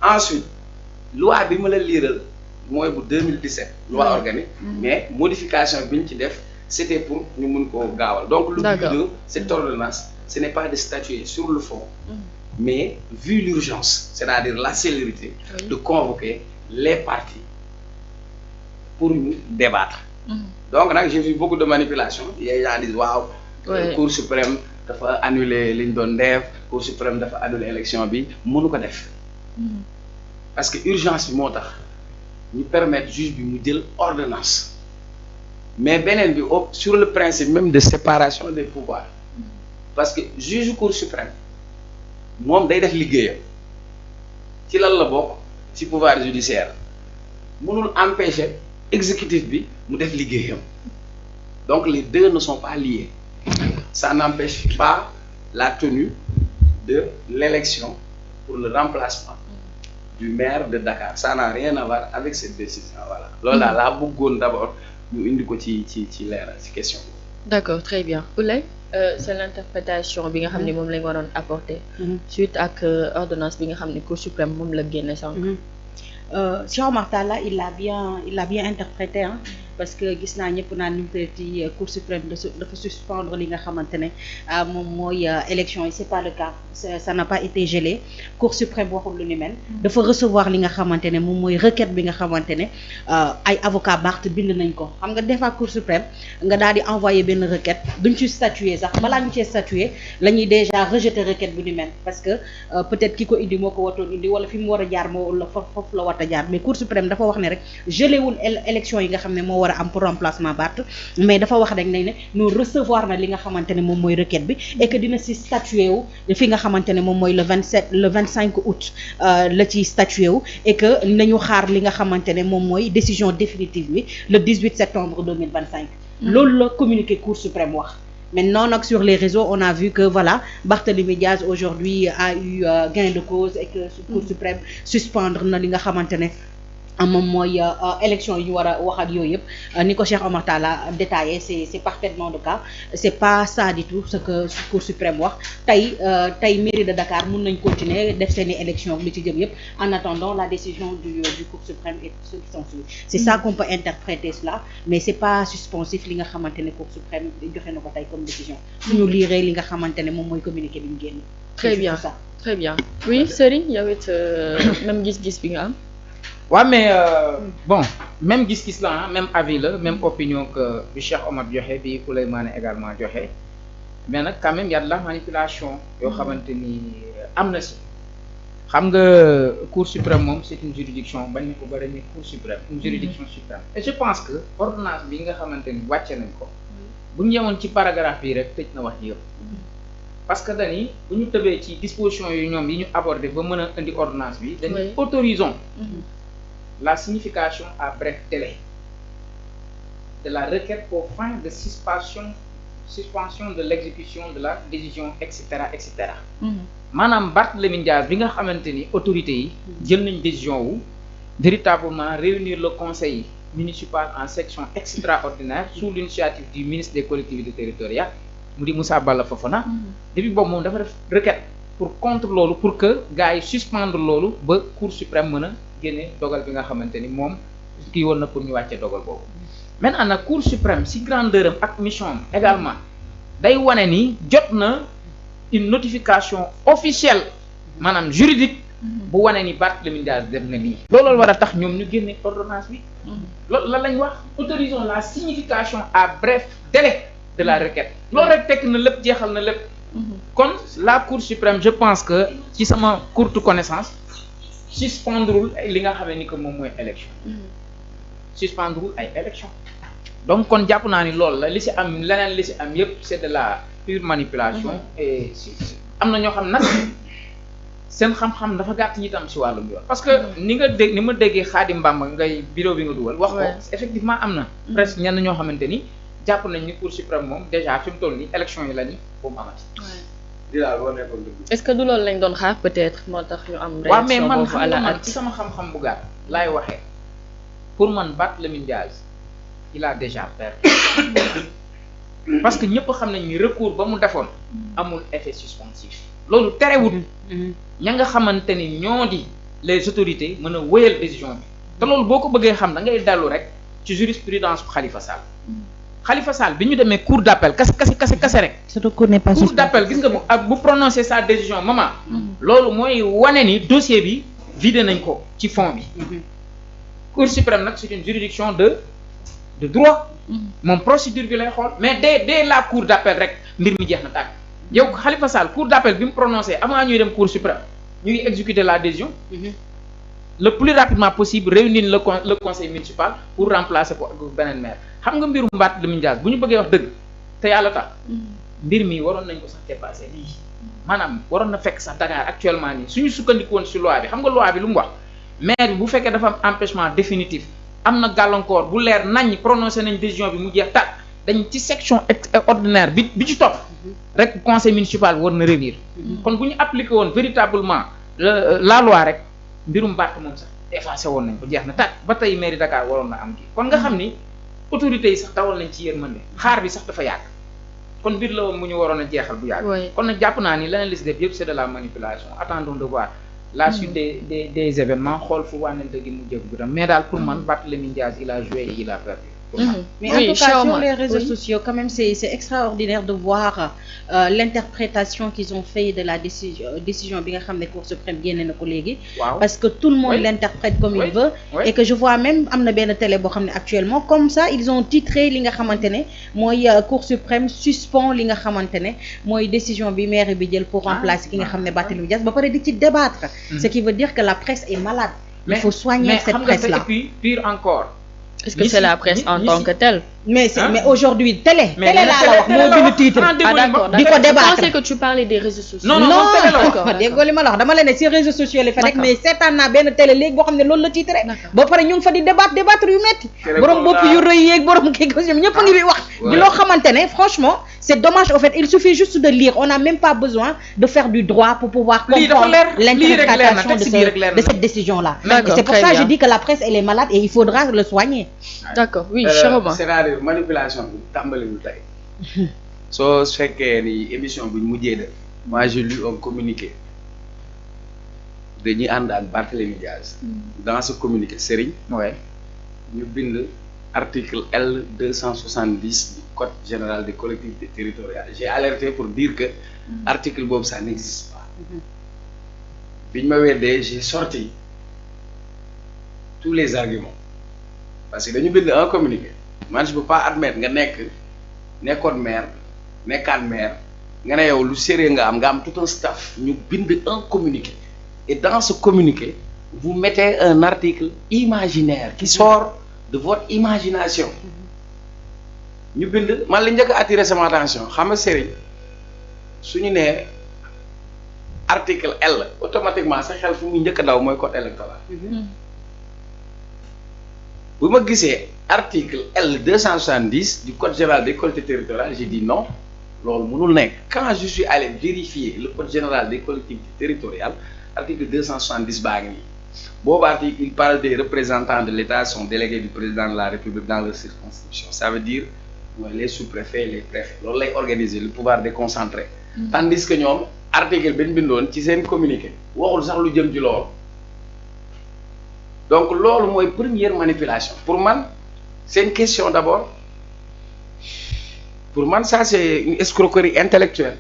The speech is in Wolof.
ensuite loi bi ma la liiral mooy bu 2017 loi organique mais modification bi ñu ci def c'était pour ñu mun koo gaawal donc le but de cette ordonnance ce n'est pas de statuer sur le fond mais vu l'urgence c'est-à-dire la célérité de convoquer les parties pour ñu débattre donc nag j'ai vu beaucoup de manipulation les gens disent waaw Cour suprême dafa annuler li ñu doon def Cour suprême dafa annuler élection bi mënu ko def parce que urgence bi moo tax ñu permettre juge bi mu jël ordonnance mais beneen bi sur le principe même de séparation des pouvoirs parce que juge Cour suprême moom day def liggéeyam ci lan la bokk ci pouvoir judiciaire mënul empêcher exécutif bi mu def liggéeyam donc les deux ne sont pas liés ça n'empêche pas la tenue de l'élection pour le remplacement du maire de Dakar ça n'a rien à voir avec cette décision voilà loolu daal laa bëggoon d'abord ñu indi ko ci leeral ci question bi. D'accord, très bien. Oulay, c'est l'interprétation bi nga xam ne moom lañ waroon apporter suite ak ordonnance bi nga xam ne Cour suprême moom la génne sànq. Cheikh Oumar Talla il l'a bien interprété hein, parce que gis naa ñëpp naan ni mu ci Cour suprême dafa suspendre li nga xamante ne moom mooy élection yi c'est pas le cas ça n'a pas été gelé Cour suprême waxul lu ni mel dafa recevoir li nga xamante ne moom mooy requête bi nga xamante ne ay avocat Barth bind nañ ko xam nga des fois Cour suprême nga daal di envoyer benn requête duñ ci statuer sax balaa ñu cee statuer la ñuy déjà rejeter requête bu ni mel parce que peut-être ki ko indi moo ko watoon indi wala fi mu war a jaar moo la foofu la war a jaar mais Cour suprême dafa wax ne rek gelé wul élection yi nga xam ne moo war a am pour remplacement Barth mais dafa wax rek ne ñu recevoir na li nga xamante ne moom mooy requête bi et que dina si statuer wu fi nga xamante ne moom mooy le 25 août la ci statuer wu et que nañu xaar li nga xamante ne moom mooy décision définitive bi le 18 septembre 2025 loolu la communiqué Cour suprême wax. Maintenant nag sur les réseaux on a vu que voilà Barthélémy Diaz aujourd'hui a eu gain de cause et que Cour suprême suspendre na li nga xamante ne moom mooy élection yi ñu war a wax ak yooyu yëpp ni ko Cheikh Oumar Talla détaillé c'est parfaitement le cas c'est pas ça du tout ce que Cour suprême wax tey mairie de Dakar mun nañ continuer def seeni élection li ci jëm yëpp en attendant la décision du Cour suprême et ceux qui sont suivis c'est ça qu'on peut interpréter cela mais c'est pas suspensif li nga xamante ne Cour suprême joxe na ko tey comme décision suñu liiree li nga xamante ne moom mooy communiqué bi ñu génn très bien ça très bien oui Serigne yow it même gis-gis bi nga am. Ouais, mais bon, même gis-gis là, même avis là, même opinion que le Cheikh Omar joxe bi Souleymane également joxe mais nag quand même y a de la manipulation yoo xamante ni am na si xam nga Cour suprême moom c'est une juridiction bañ na ko bari ni Cour suprême une juridiction suprême et je pense que ordonnance bi nga xamante ni wàcce nañ ko bu ñu yemoon ci paragraphe bi rek tëj na wax yëpp parce que dañuy bu ñu tëbee ci disposition yu ñoom yi ñu abordé ba mën a indi ordonnance bi dañuy autorisons la signification à bref délai de la requête aux fins de suspension de l'exécution de la décision etc. maanaam Barthélémy Diaz bi nga xamante ni autorités yi jël nañ décision wu véritablement réunir le conseil municipal en section extraordinaire sous l'initiative du ministre des collectivités territoriales mu di Moussa Balla Fofana depuis boobu moom dafa def requête pour contre loolu pour que gars yi suspendre loolu ba Cour suprême mën a génne dogal bi nga xamante ni moom kii woon na pour ñu wàcce dogal boobu maintenant nag Cour suprême si grandeur am ak mission am également day wane ni jot na une notification officielle maanaam juridique bu wane ni Barthélémy Diaz def na lii loolu war a tax ñoom ñu génne ordonnance bi loolu lan lañ wax autorisons la signification à bref délai de la requête loolu rek tekk na lépp jeexal na lépp kon la Cour suprême je pense que ci sama courte connaissance suspendrul li nga xamee ni que moom mooy élection suspendrul ay élection donc kon jàpp naa ni loolu la li si am leneen li si am yépp c'est de la pure manipulation et am na ñoo xam nag seen xam-xam dafa gàtt ñi tam si wàllum yoon parce que ni ma déggee Khadim Bamba ngay bureau bi nga dugal wax ko effectivement am na presque ñenn ñoo xamante ni jàpp nañ ni Cour suprême moom déjà fi mu toll nii élection yi la ni bu mu amati est-ce que du loolu lañ doon xaar peut-être moo tax ñu am waaw mais man réaction boobu à la man ci sama xam-xam bu gàtt laay waxee pour man Barthélémy Diaz il a déjà perdu parce que ñëpp xam nañ ni recours ba mu defoon amul effet suspensif loolu terewul ña nga xamante ni ñoo di les autorités mën a wéyal décision bi te loolu boo ko bëggee xam da ngay dellu rek ci jurisprudence bu Khalifa Sall. Khalifa Sall bi ñu demee cour d'appel kase rek. surtout cour n'est pas cour d'appel gis nga bu prononcer sa décision maman. loolu mooy wane ni dossier bi vidé nañ ko ci fond bi. Cour suprême nag c'est une juridiction de droit. moom procédure bi lay xool mais dès la cour d'appel rek mbir mi jeex na tàkk. yow Khalifa Sall cour d'appel bi mu prononcé avant ñuy dem cour suprême ñu ngi exécuter la décision. le plus rapidement possible réunir le conseil municipal pour remplacer ko ak beneen maire xam nga mbiru Barthélémy Dias bu ñu bëggee wax dëgg te yàlla tax mbir mi waroon nañ ko sax dépasser lii maanaam waroon na fekk sax Dakar actuellement nii suñu sukkandiku woon ci loi bi xam nga loi bi lu mu wax maire bi bu fekkee dafa am empêchement définitif am na gàllankoor bu leer nañ prononcé nañ décision bi mu jeex tàkk dañ ci section ordinaire bi ci topp rek conseil municipal war na revenir kon bu ñu appliqué woon véritablement la loi rek mbirum Barth moom sax effacé woon nañ ko jeex na tàkk ba tey mairie Dakar waroon na am kii kon nga xam ni autorités yi sax dawal nañ ci yërmande xaar bi sax dafa yàgg kon mbir la woon mu ñu waroon a jeexal bu yàgg. kon nag jàpp naa ni leneen li si def yëpp c'est de la manipulation attendons de voir la suite des événements xool fu wànnante gi mu jëg bu tam mais daal pour man Barthélémy Dias il a joué et il a perdu. Mais en tout cas, sur les réseaux sociaux, quand même, c'est extraordinaire de voir l'interprétation qu'ils ont fait de la décision bien que la Cour suprême génne na ko léegi. Parce que tout le monde l'interprète comme il veut. Et que je vois même am na benn télé boo xam ne actuellement comme ça ils ont titré li nga xamante ne mooy Cour suprême suspend li nga xamante ne mooy décision bi maire bi jël pour remplacer ki nga xam ne Barthélémy Dias ba pare di ci débattre. Ce qui veut dire que la presse est malade. Il faut soigner cette presse-là. Et puis pire encore. Est-ce que c'est la presse en tant que telle? Mais aujourd'hui télé laa la wax moo bind titre. D'accord. di ko débattre. Je pensais que tu parlais des réseaux sociaux. non déggoo li ma la wax dama la ne si réseaux sociaux la fa rek mais seetaan naa benn télé léegi boo xam ne loolu la titre ba pare ñu ngi fa di débattre yu metti borom bopp yu rëy yeeg borom kii ko ñoom ñëpp a ngi di wax di loo xamante ne franchement c'est dommage au fait il suffit juste de lire on n'a même pas besoin de faire du droit pour pouvoir comprendre l'interprétation de cette décision là et c'est pour ça que je dis que la presse elle est malade et il faudra le soigner. D'accord, oui, Charoma. C'est-à-dire manipulation bi tàmbaliwul tey soo fekkee ni émission bi ñu mujjee def moi j'ai lu un communiqué dañuy ànd ak Barthélémy Dias dans ce communiqué Serigne ñu bind article L 270 du code général des collectivités territoriales j'ai alerté pour dire que article boobu ça n'existe pas biñ ma weddee j'ai sorti tous les arguments parce que dañu bind un communiqué man je peux pas admettre nga nekkoon maire nekkaat maire nga ne yow lu sérieux nga am tout un staff ñu bind un communiqué et dans ce communiqué vous mettez un article imaginaire qui sort de votre imagination ñu bind man li njëkk a attirer sama attention xam nga Serigne suñu nee article L automatiquement sa xel fu muy njëkk a daw mooy code électoral bu ma gisee article L 270 du code général des collectivités territoriales j'ai dit non loolu mënul nekk quand je suis allé vérifier le code général des collectivités territoriales article 270 baa ngi nii boobu article il parle des représentants de l'État sont délégués du président de la République dans leur circonscription ça veut dire mooy les sous-préfets les préfets loolu lay organiser le pouvoir déconcentré tandis que ñoom article ben bindoon ci seen communiqué waxul sax lu jëm ci loolu donc loolu mooy première manipulation pour man c'est une question d'abord pour man ça c'est une escroquerie intellectuelle